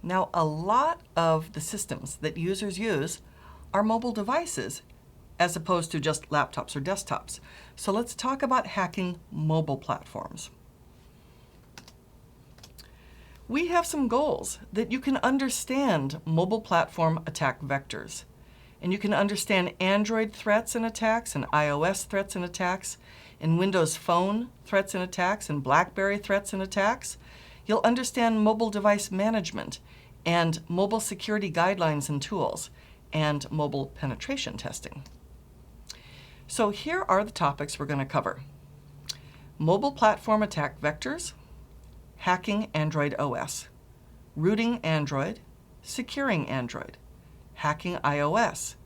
Now, a lot of the systems that users use are mobile devices as opposed to just laptops or desktops. So let's talk about hacking mobile platforms. We have some goals that you can understand mobile platform attack vectors. And you can understand Android threats and attacks and iOS threats and attacks, and Windows Phone threats and attacks, and BlackBerry threats and attacks. You'll understand mobile device management and mobile security guidelines and tools, and mobile penetration testing. So here are the topics we're going to cover. Mobile platform attack vectors, hacking Android OS, rooting Android, securing Android, hacking iOS,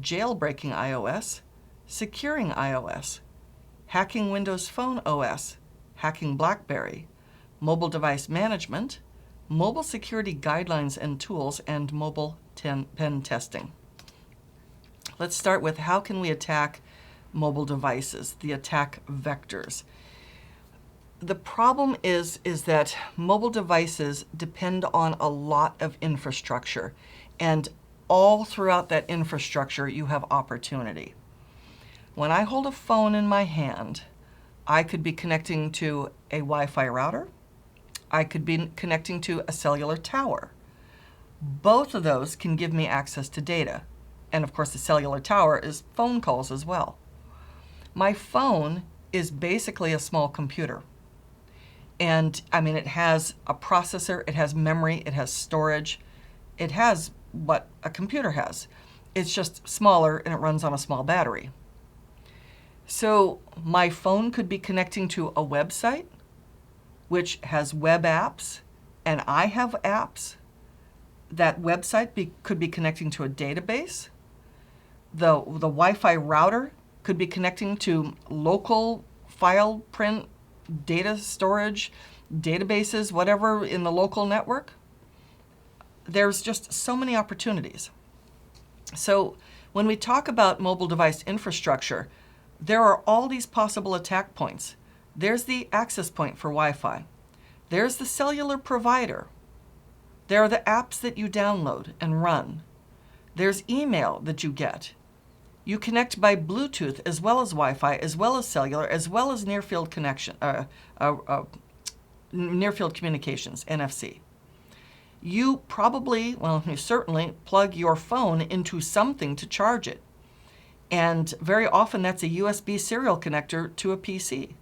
jailbreaking iOS, securing iOS, hacking Windows Phone OS, hacking BlackBerry, mobile device management, mobile security guidelines and tools, and mobile pen testing. Let's start with how can we attack mobile devices, the attack vectors. The problem is that mobile devices depend on a lot of infrastructure, and all throughout that infrastructure you have opportunity. When I hold a phone in my hand, I could be connecting to a Wi-Fi router. I could be connecting to a cellular tower. Both of those can give me access to data. And of course, the cellular tower is phone calls as well. My phone is basically a small computer. And I mean, it has a processor, it has memory, it has storage. It has what a computer has. It's just smaller and it runs on a small battery. So my phone could be connecting to a website, which has web apps, and I have apps. That website could be connecting to a database. The Wi-Fi router could be connecting to local file print, data storage, databases, whatever in the local network. There's just so many opportunities. So when we talk about mobile device infrastructure, there are all these possible attack points. There's the access point for Wi-Fi. There's the cellular provider. There are the apps that you download and run. There's email that you get. You connect by Bluetooth as well as Wi-Fi, as well as cellular, as well as near-field connection, near-field communications, NFC. You probably, well, you certainly plug your phone into something to charge it. And very often that's a USB serial connector to a PC.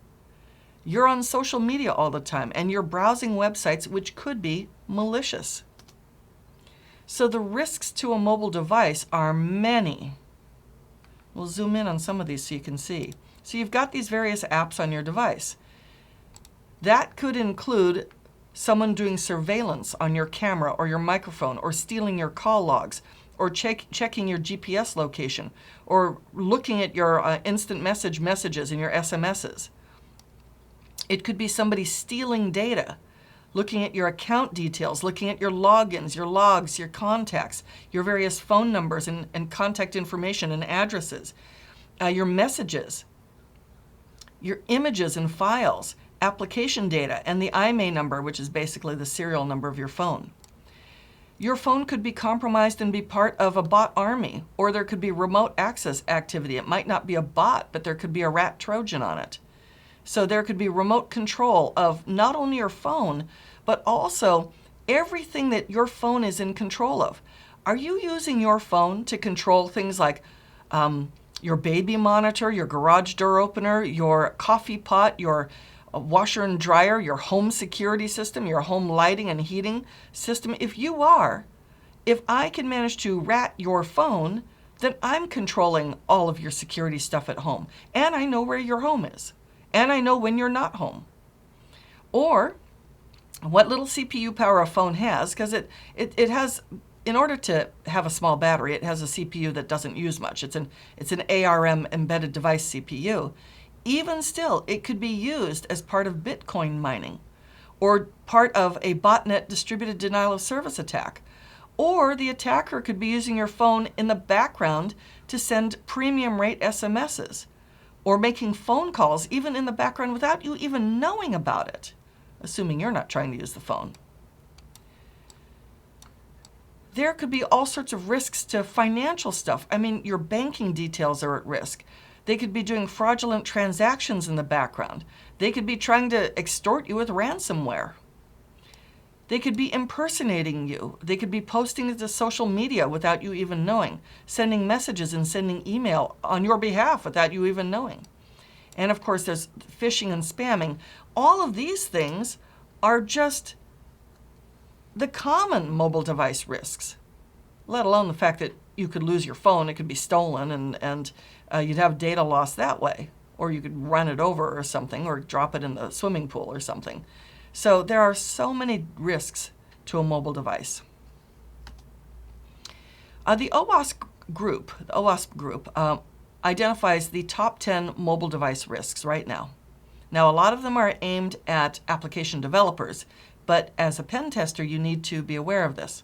You're on social media all the time, and you're browsing websites which could be malicious. So the risks to a mobile device are many. We'll zoom in on some of these so you can see. So you've got these various apps on your device. That could include someone doing surveillance on your camera or your microphone, or stealing your call logs, or checking your GPS location, or looking at your instant messages and your SMSs. It could be somebody stealing data, looking at your account details, looking at your logins, your logs, your contacts, your various phone numbers and contact information and addresses, your messages, your images and files, application data, and the IMEI number, which is basically the serial number of your phone. Your phone could be compromised and be part of a bot army, or there could be remote access activity. It might not be a bot, but there could be a rat Trojan on it. So there could be remote control of not only your phone, but also everything that your phone is in control of. Are you using your phone to control things like your baby monitor, your garage door opener, your coffee pot, your washer and dryer, your home security system, your home lighting and heating system? If you are, if I can manage to rat your phone, then I'm controlling all of your security stuff at home. And I know where your home is. And I know when you're not home. Or what little CPU power a phone has, because it has, in order to have a small battery, it has a CPU that doesn't use much. It's an ARM embedded device CPU. Even still, it could be used as part of Bitcoin mining, or part of a botnet distributed denial of service attack. Or the attacker could be using your phone in the background to send premium rate SMSs, or making phone calls even in the background without you even knowing about it, assuming you're not trying to use the phone. there could be all sorts of risks to financial stuff. I mean, your banking details are at risk. They could be doing fraudulent transactions in the background. They could be trying to extort you with ransomware. They could be impersonating you. They could be posting it to social media without you even knowing, sending messages and sending email on your behalf without you even knowing. And of course, there's phishing and spamming. All of these things are just the common mobile device risks, let alone the fact that you could lose your phone, it could be stolen, and you'd have data loss that way. Or you could run it over or something, or drop it in the swimming pool or something. So there are so many risks to a mobile device. The OWASP group identifies the top 10 mobile device risks right now. Now, a lot of them are aimed at application developers, but as a pen tester, you need to be aware of this.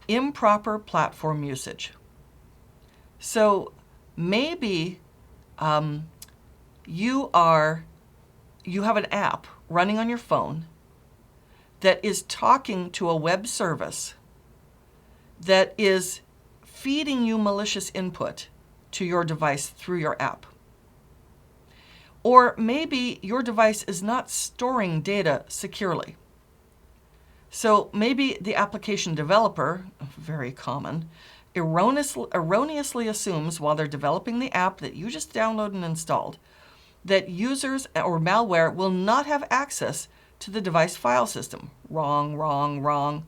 Improper platform usage. So maybe you have an app running on your phone that is talking to a web service that is feeding you malicious input to your device through your app. Or maybe your device is not storing data securely. So maybe the application developer, very common, erroneously assumes while they're developing the app that you just downloaded and installed that users or malware will not have access to the device file system. Wrong, wrong, wrong.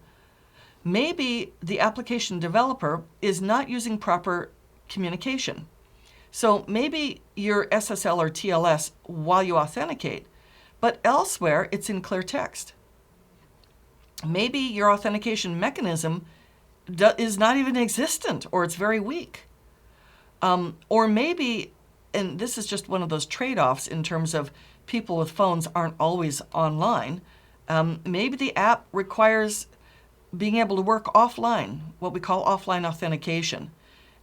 Maybe the application developer is not using proper communication. So maybe your SSL or TLS while you authenticate, but elsewhere it's in clear text. Maybe your authentication mechanism is not even existent, or it's very weak. Or maybe, and this is just one of those trade-offs in terms of people with phones aren't always online, maybe the app requires being able to work offline, what we call offline authentication,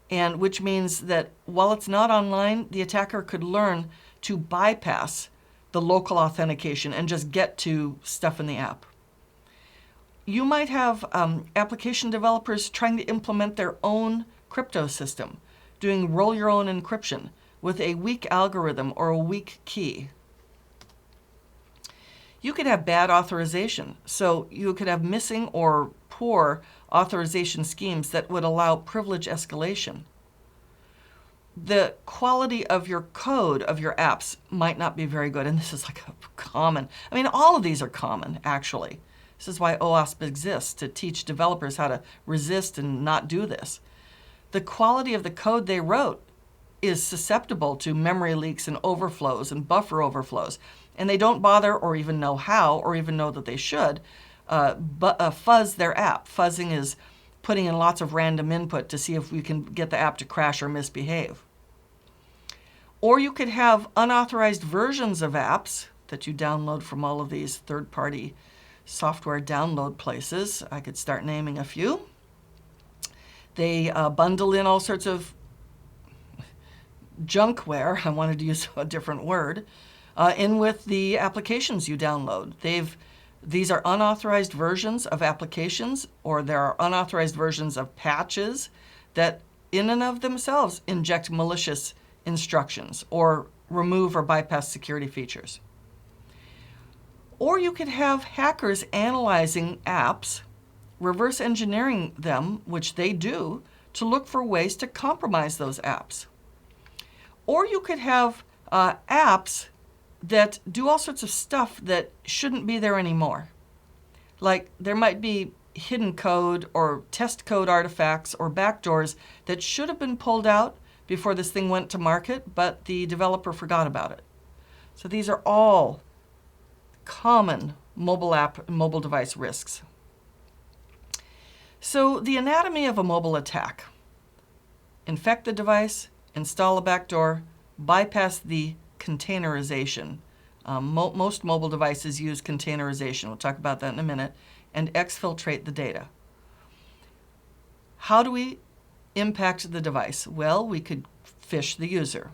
and which means that while it's not online, the attacker could learn to bypass the local authentication and just get to stuff in the app. You might have application developers trying to implement their own crypto system, doing roll your own encryption with a weak algorithm or a weak key. You could have bad authorization. So you could have missing or poor authorization schemes that would allow privilege escalation. The quality of your code of your apps might not be very good. And this is like a common, I mean, all of these are common, actually. This is why OWASP exists, to teach developers how to resist and not do this. The quality of the code they wrote is susceptible to memory leaks and overflows and buffer overflows. And they don't bother or even know how or even know that they should fuzz their app. Fuzzing is putting in lots of random input to see if we can get the app to crash or misbehave. Or you could have unauthorized versions of apps that you download from all of these third-party software download places. I could start naming a few. They bundle in all sorts of junkware, I wanted to use a different word, in with the applications you download. These are unauthorized versions of applications, or there are unauthorized versions of patches that in and of themselves inject malicious instructions or remove or bypass security features. Or you could have hackers analyzing apps, reverse engineering them, which they do, to look for ways to compromise those apps. Or you could have apps that do all sorts of stuff that shouldn't be there anymore. Like there might be hidden code or test code artifacts or backdoors that should have been pulled out before this thing went to market, but the developer forgot about it. So these are all common mobile device risks. So the anatomy of a mobile attack: infect the device, install a backdoor, bypass the containerization. Most mobile devices use containerization. We'll talk about that in a minute. And exfiltrate the data. How do we impact the device? Well, we could phish the user.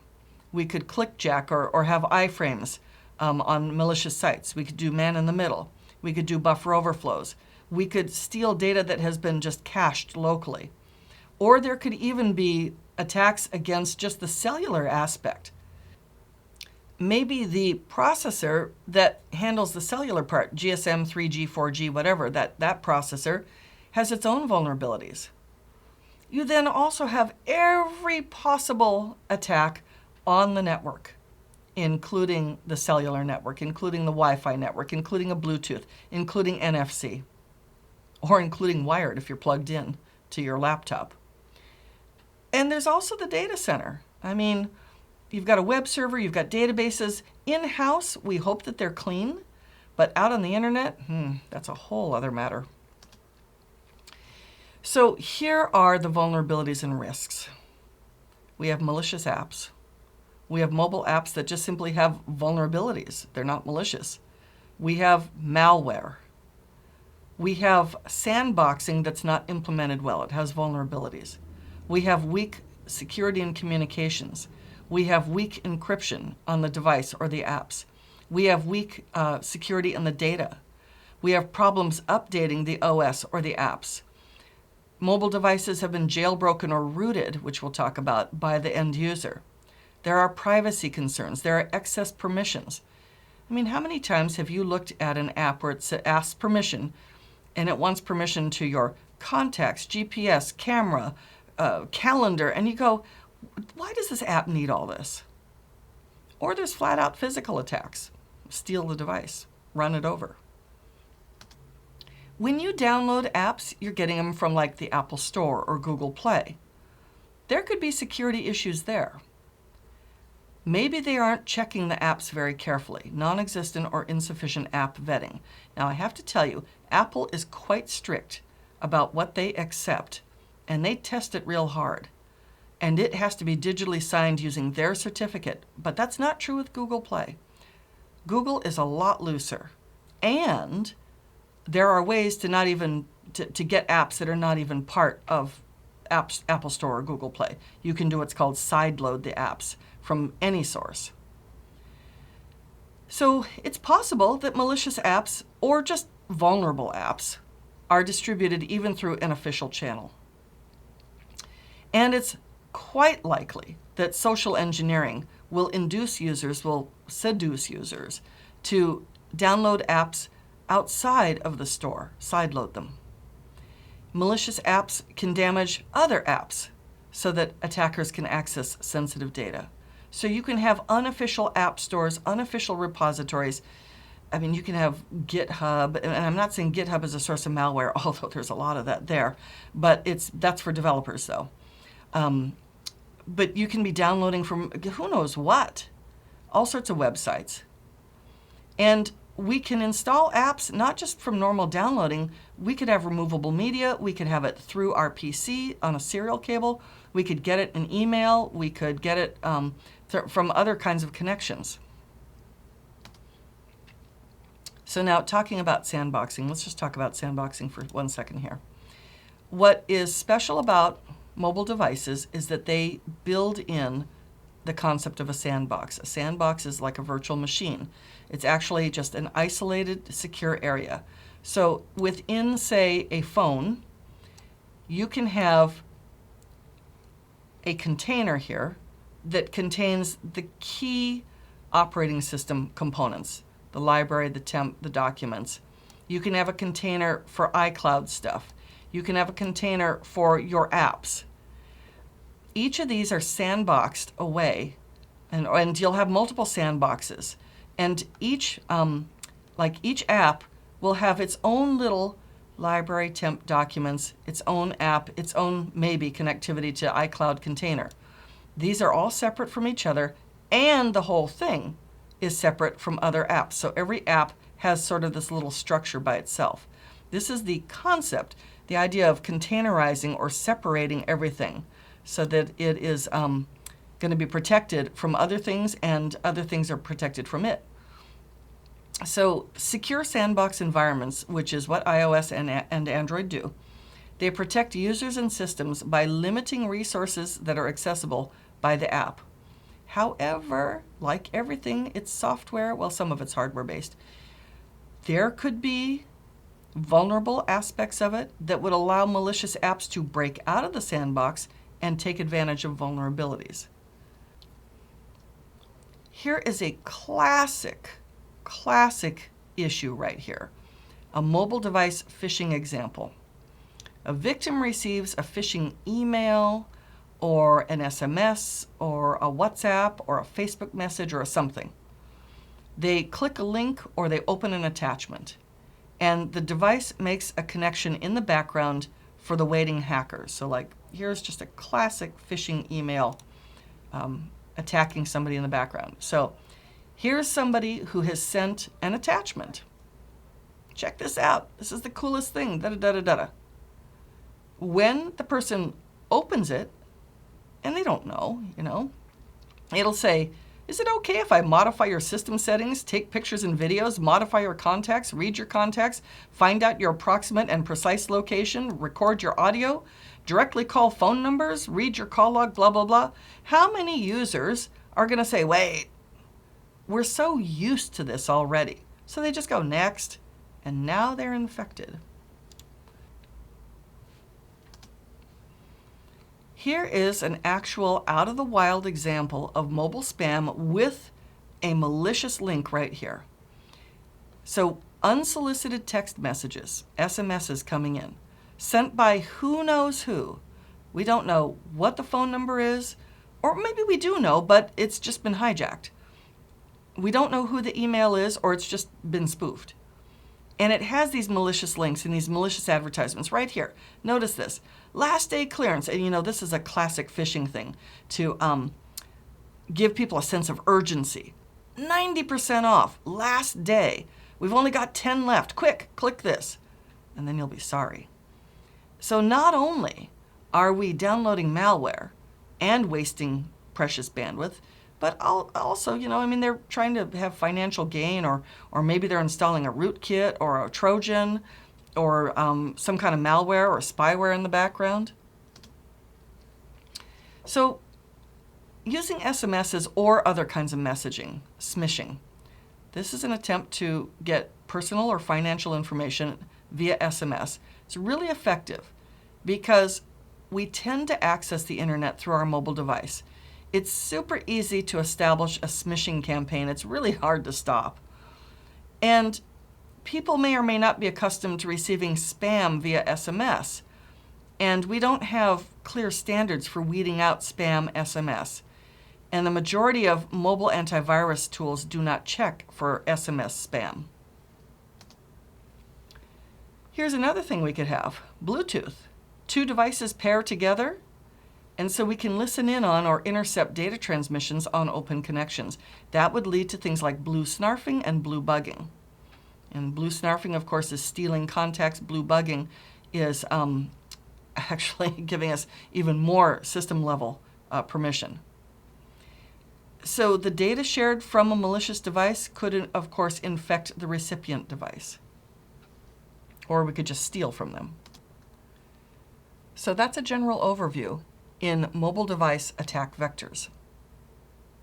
We could clickjack or have iframes on malicious sites. We could do man in the middle. We could do buffer overflows. We could steal data that has been just cached locally. Or there could even be attacks against just the cellular aspect. Maybe the processor that handles the cellular part, GSM, 3G, 4G, whatever, that processor has its own vulnerabilities. You then also have every possible attack on the network, including the cellular network, including the Wi-Fi network, including a Bluetooth, including NFC, or including wired if you're plugged in to your laptop. And there's also the data center. I mean, you've got a web server, you've got databases. In-house, we hope that they're clean, but out on the internet, that's a whole other matter. So here are the vulnerabilities and risks. We have malicious apps. We have mobile apps that just simply have vulnerabilities. They're not malicious. We have malware. We have sandboxing that's not implemented well. It has vulnerabilities. We have weak security and communications. We have weak encryption on the device or the apps. We have weak security in the data. We have problems updating the OS or the apps. Mobile devices have been jailbroken or rooted, which we'll talk about, by the end user. There are privacy concerns. There are excess permissions. I mean, how many times have you looked at an app where it asks permission and it wants permission to your contacts, GPS, camera, calendar, and you go, why does this app need all this? Or there's flat out physical attacks. Steal the device, run it over. When you download apps, you're getting them from like the Apple Store or Google Play. There could be security issues there. Maybe they aren't checking the apps very carefully, non-existent or insufficient app vetting. Now I have to tell you, Apple is quite strict about what they accept, and they test it real hard. And it has to be digitally signed using their certificate, but that's not true with Google Play. Google is a lot looser, and there are ways to not even to get apps that are not even part of Apple Store or Google Play. You can do what's called sideload the apps from any source. So it's possible that malicious apps or just vulnerable apps are distributed even through an official channel. And it's quite likely that social engineering will seduce users to download apps outside of the store, sideload them. Malicious apps can damage other apps so that attackers can access sensitive data. So you can have unofficial app stores, unofficial repositories. I mean, you can have GitHub, and I'm not saying GitHub is a source of malware, although there's a lot of that there, but that's for developers though. But you can be downloading from who knows what, all sorts of websites. And we can install apps not just from normal downloading. We could have removable media. We could have it through our PC on a serial cable. We could get it in email. We could get it from other kinds of connections. So now talking about sandboxing, let's just talk about sandboxing for 1 second here. What is special about mobile devices is that they build in the concept of a sandbox. A sandbox is like a virtual machine. It's actually just an isolated, secure area. So within, say, a phone, you can have a container here that contains the key operating system components, the library, the temp, the documents. You can have a container for iCloud stuff. You can have a container for your apps. Each of these are sandboxed away, and you'll have multiple sandboxes. And each app will have its own little library, temp, documents, its own app, its own maybe connectivity to iCloud container. These are all separate from each other, and the whole thing is separate from other apps. So every app has sort of this little structure by itself. This is the concept, the idea of containerizing or separating everything so that it is going to be protected from other things and other things are protected from it. So secure sandbox environments, which is what iOS and Android do, they protect users and systems by limiting resources that are accessible by the app. However, like everything, it's software, well, some of it's hardware-based. There could be vulnerable aspects of it that would allow malicious apps to break out of the sandbox and take advantage of vulnerabilities. Here is a classic issue right here. A mobile device phishing example. A victim receives a phishing email or an SMS or a WhatsApp or a Facebook message or something. They click a link or they open an attachment, and the device makes a connection in the background for the waiting hackers. So like, here's just a classic phishing email attacking somebody in the background. So here's somebody who has sent an attachment. Check this out. This is the coolest thing. Da-da-da-da-da. When the person opens it, and they don't know, it'll say, is it okay if I modify your system settings, take pictures and videos, modify your contacts, read your contacts, find out your approximate and precise location, record your audio, directly call phone numbers, read your call log, blah, blah, blah? How many users are going to say, wait, we're so used to this already? So they just go next, and now they're infected. Here is an actual out-of-the-wild example of mobile spam with a malicious link right here. So unsolicited text messages, SMSs coming in, sent by who knows who. We don't know what the phone number is, or maybe we do know, but it's just been hijacked. We don't know who the email is, or it's just been spoofed. And it has these malicious links and these malicious advertisements right here. Notice this. Last day clearance. And this is a classic phishing thing to give people a sense of urgency. 90% off. Last day. We've only got 10 left. Quick, click this. And then you'll be sorry. So not only are we downloading malware and wasting precious bandwidth, but also, they're trying to have financial gain, or maybe they're installing a rootkit or a Trojan or some kind of malware or spyware in the background. So using SMSs or other kinds of messaging, smishing, this is an attempt to get personal or financial information via SMS. It's really effective because we tend to access the internet through our mobile device. It's super easy to establish a smishing campaign. It's really hard to stop. And people may or may not be accustomed to receiving spam via SMS. And we don't have clear standards for weeding out spam SMS. And the majority of mobile antivirus tools do not check for SMS spam. Here's another thing we could have. Bluetooth. Two devices pair together, and so we can listen in on or intercept data transmissions on open connections. That would lead to things like blue snarfing and blue bugging. And blue snarfing, of course, is stealing contacts. Blue bugging is actually giving us even more system-level permission. So the data shared from a malicious device could, of course, infect the recipient device. Or we could just steal from them. So that's a general overview in mobile device attack vectors.